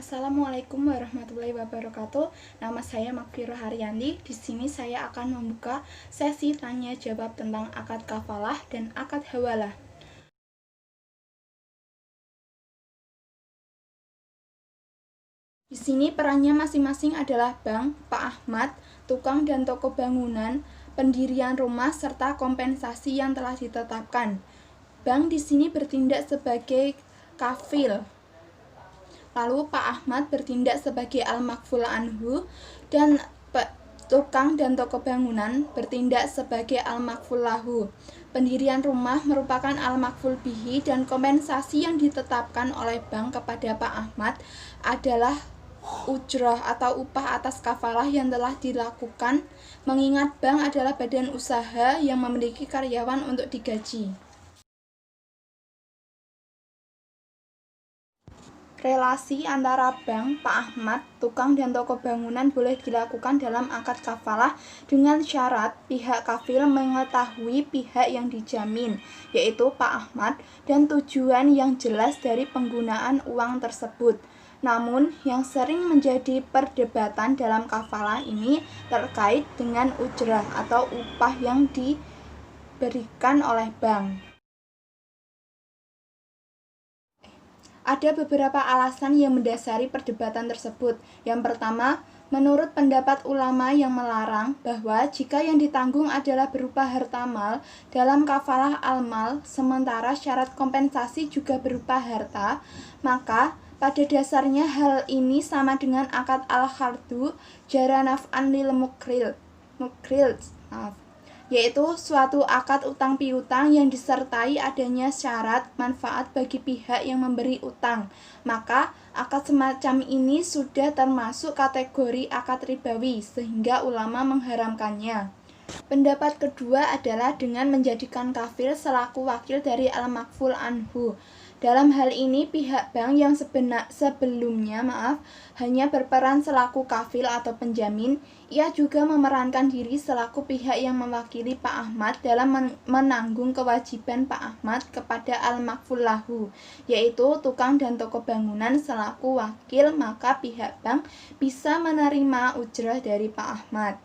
Assalamualaikum warahmatullahi wabarakatuh. Nama saya Makfiroh Haryanti. Di sini saya akan membuka sesi tanya jawab tentang akad kafalah dan akad hawalah. Di sini perannya masing-masing adalah bank, Pak Ahmad, tukang dan toko bangunan, pendirian rumah serta kompensasi yang telah ditetapkan. Bank di sini bertindak sebagai kafil. Lalu Pak Ahmad bertindak sebagai al-makful anhu dan tukang dan toko bangunan bertindak sebagai al-makful lahu. Pendirian rumah merupakan al-makful bihi dan kompensasi yang ditetapkan oleh bank kepada Pak Ahmad adalah ujroh atau upah atas kafalah yang telah dilakukan, mengingat bank adalah badan usaha yang memiliki karyawan untuk digaji. Relasi antara bank, Pak Ahmad, tukang dan toko bangunan boleh dilakukan dalam akad kafalah dengan syarat pihak kafil mengetahui pihak yang dijamin, yaitu Pak Ahmad, dan tujuan yang jelas dari penggunaan uang tersebut. Namun, yang sering menjadi perdebatan dalam kafalah ini terkait dengan ujrah atau upah yang diberikan oleh bank. Ada beberapa alasan yang mendasari perdebatan tersebut. Yang pertama, menurut pendapat ulama yang melarang bahwa jika yang ditanggung adalah berupa harta mal dalam kafalah al-mal, sementara syarat kompensasi juga berupa harta, maka pada dasarnya hal ini sama dengan akad al-khardu jara naf'an lil mukril, yaitu suatu akad utang piutang yang disertai adanya syarat manfaat bagi pihak yang memberi utang. Maka akad semacam ini sudah termasuk kategori akad ribawi sehingga ulama mengharamkannya. Pendapat kedua adalah dengan menjadikan kafil selaku wakil dari al-makful anhu. Dalam hal ini pihak bank yang sebelumnya hanya berperan selaku kafil atau penjamin, ia juga memerankan diri selaku pihak yang mewakili Pak Ahmad dalam menanggung kewajiban Pak Ahmad kepada al-makful lahu, yaitu tukang dan toko bangunan selaku wakil, maka pihak bank bisa menerima ujrah dari Pak Ahmad.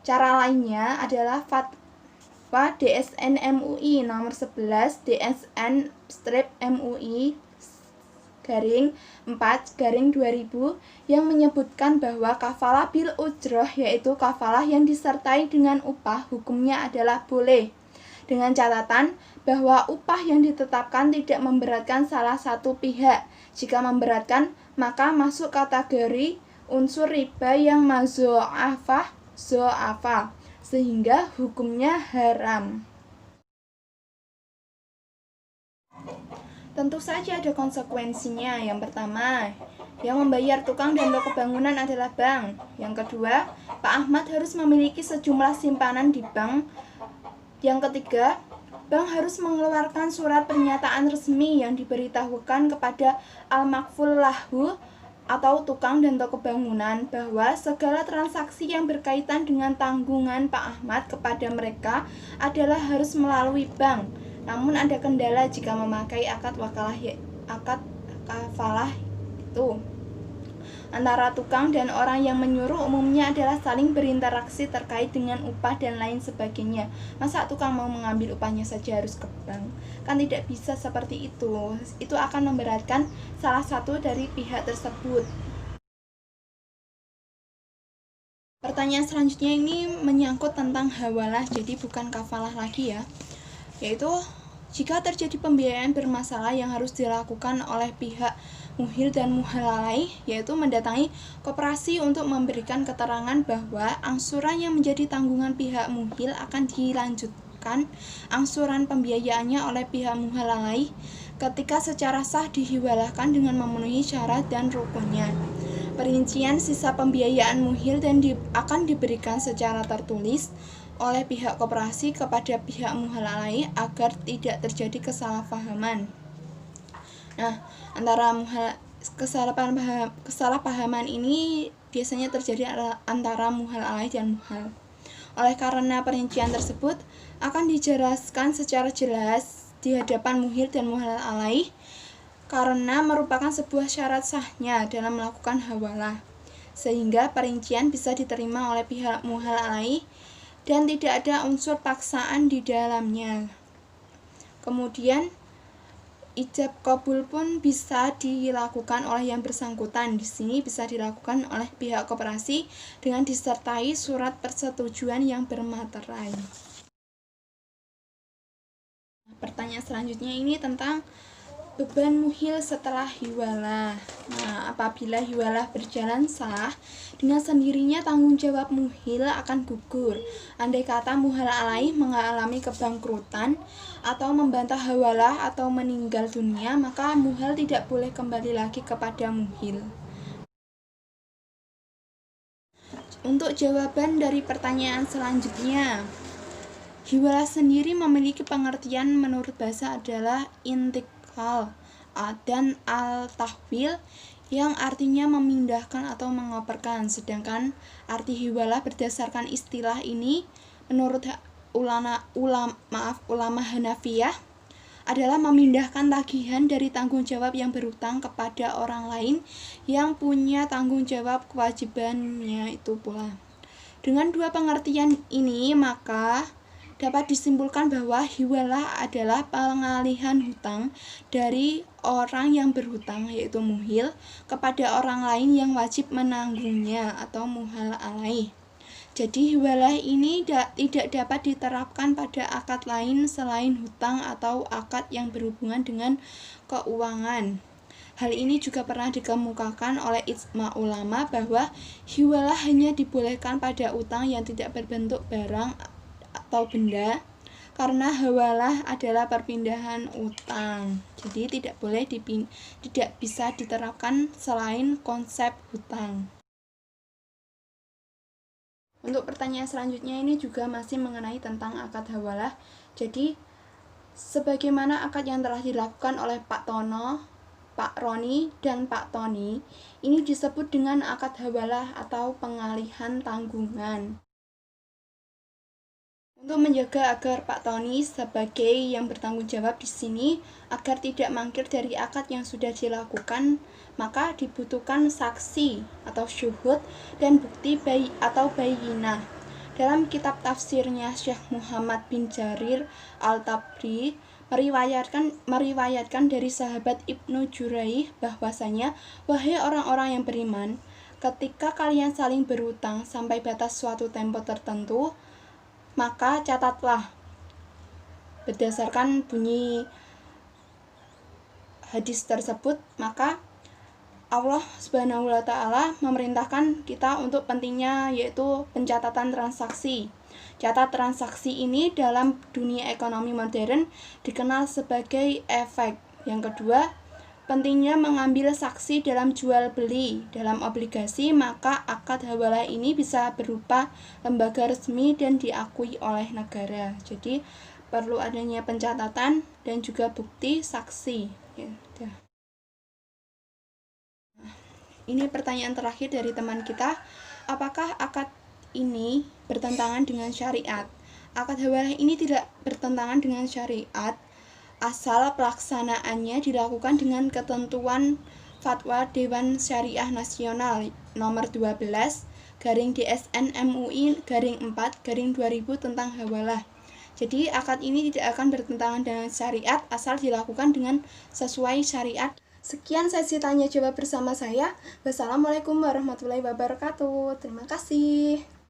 Cara lainnya adalah DSN MUI nomor 11 DSN MUI garing 4 garing 2000 yang menyebutkan bahwa kafalah bil ujroh, yaitu kafalah yang disertai dengan upah, hukumnya adalah boleh, dengan catatan bahwa upah yang ditetapkan tidak memberatkan salah satu pihak. Jika memberatkan, maka masuk kategori unsur riba yang zo'afah, sehingga hukumnya haram. Tentu saja ada konsekuensinya. Yang pertama, yang membayar tukang dan toko bangunan adalah bank. Yang kedua, Pak Ahmad harus memiliki sejumlah simpanan di bank. Yang ketiga, bank harus mengeluarkan surat pernyataan resmi yang diberitahukan kepada al-makful lahu atau tukang dan toko bangunan bahwa segala transaksi yang berkaitan dengan tanggungan Pak Ahmad kepada mereka adalah harus melalui bank. Namun ada kendala jika memakai akad kafalah itu. Antara tukang dan orang yang menyuruh umumnya adalah saling berinteraksi terkait dengan upah dan lain sebagainya. Masa tukang mau mengambil upahnya saja harus ke bank? Kan tidak bisa seperti itu. Itu akan memberatkan salah satu dari pihak tersebut. Pertanyaan selanjutnya ini menyangkut tentang hawalah, jadi bukan kafalah lagi ya. Yaitu jika terjadi pembiayaan bermasalah yang harus dilakukan oleh pihak muhil dan muhal alaih, yaitu mendatangi koperasi untuk memberikan keterangan bahwa angsuran yang menjadi tanggungan pihak muhil akan dilanjutkan angsuran pembiayaannya oleh pihak muhal alaih ketika secara sah dihiwalahkan dengan memenuhi syarat dan rukunnya. Perincian sisa pembiayaan muhil akan diberikan secara tertulis oleh pihak koperasi kepada pihak muhal alaih agar tidak terjadi kesalahpahaman. Nah, antara kesalahpahaman ini biasanya terjadi antara muhal alaih dan muhal. Oleh karena perincian tersebut akan dijelaskan secara jelas di hadapan muhil dan muhal alaih karena merupakan sebuah syarat sahnya dalam melakukan hawalah, sehingga perincian bisa diterima oleh pihak muhal alaih dan tidak ada unsur paksaan di dalamnya. Kemudian ijab kabul pun bisa dilakukan oleh yang bersangkutan. Di sini bisa dilakukan oleh pihak koperasi dengan disertai surat persetujuan yang bermaterai. Pertanyaan selanjutnya ini tentang beban muhil setelah hiwalah. Nah, apabila hiwalah berjalan sah, dengan sendirinya tanggung jawab muhil akan gugur. Andai kata muhal alaih mengalami kebangkrutan atau membantah hawalah atau meninggal dunia, maka muhal tidak boleh kembali lagi kepada muhil. Untuk jawaban dari pertanyaan selanjutnya, hiwalah sendiri memiliki pengertian menurut bahasa adalah dan al-tahwil yang artinya memindahkan atau mengoperkan. Sedangkan arti hiwalah berdasarkan istilah ini menurut ulama Hanafiyah adalah memindahkan tagihan dari tanggung jawab yang berutang kepada orang lain yang punya tanggung jawab kewajibannya itu pula. Dengan dua pengertian ini, maka dapat disimpulkan bahwa hiwalah adalah pengalihan hutang dari orang yang berhutang, yaitu muhil, kepada orang lain yang wajib menanggungnya atau muhal alaih. Jadi hiwalah ini tidak dapat diterapkan pada akad lain selain hutang atau akad yang berhubungan dengan keuangan. Hal ini juga pernah dikemukakan oleh ijma ulama bahwa hiwalah hanya dibolehkan pada utang yang tidak berbentuk barang atau benda, karena hawalah adalah perpindahan utang. Jadi tidak bisa diterapkan selain konsep hutang. Untuk pertanyaan selanjutnya ini juga masih mengenai tentang akad hawalah. Jadi sebagaimana akad yang telah dilakukan oleh Pak Tono, Pak Roni, dan Pak Tony, ini disebut dengan akad hawalah atau pengalihan tanggungan. Untuk menjaga agar Pak Tony sebagai yang bertanggung jawab di sini agar tidak mangkir dari akad yang sudah dilakukan, maka dibutuhkan saksi atau syuhud dan bukti atau bayinah. Dalam kitab tafsirnya Syekh Muhammad bin Jarir Al-Tabri meriwayatkan dari sahabat Ibnu Juraih bahwasanya, wahai orang-orang yang beriman, ketika kalian saling berutang sampai batas suatu tempo tertentu, maka catatlah. Berdasarkan bunyi hadis tersebut, maka Allah Subhanahu wa Ta'ala memerintahkan kita untuk pentingnya yaitu pencatatan transaksi. Catat transaksi ini dalam dunia ekonomi modern dikenal sebagai efek. Yang kedua, pentingnya mengambil saksi dalam jual beli. Dalam obligasi, maka akad hawalah ini bisa berupa lembaga resmi dan diakui oleh negara. Jadi perlu adanya pencatatan dan juga bukti saksi. Ini pertanyaan terakhir dari teman kita. Apakah akad ini bertentangan dengan syariat? Akad hawalah ini tidak bertentangan dengan syariat, asal pelaksanaannya dilakukan dengan ketentuan Fatwa Dewan Syariah Nasional nomor 12 DSN MUI 4/2000 tentang hawalah. Jadi akad ini tidak akan bertentangan dengan syariat asal dilakukan dengan sesuai syariat. Sekian sesi tanya jawab bersama saya. Wassalamualaikum warahmatullahi wabarakatuh. Terima kasih.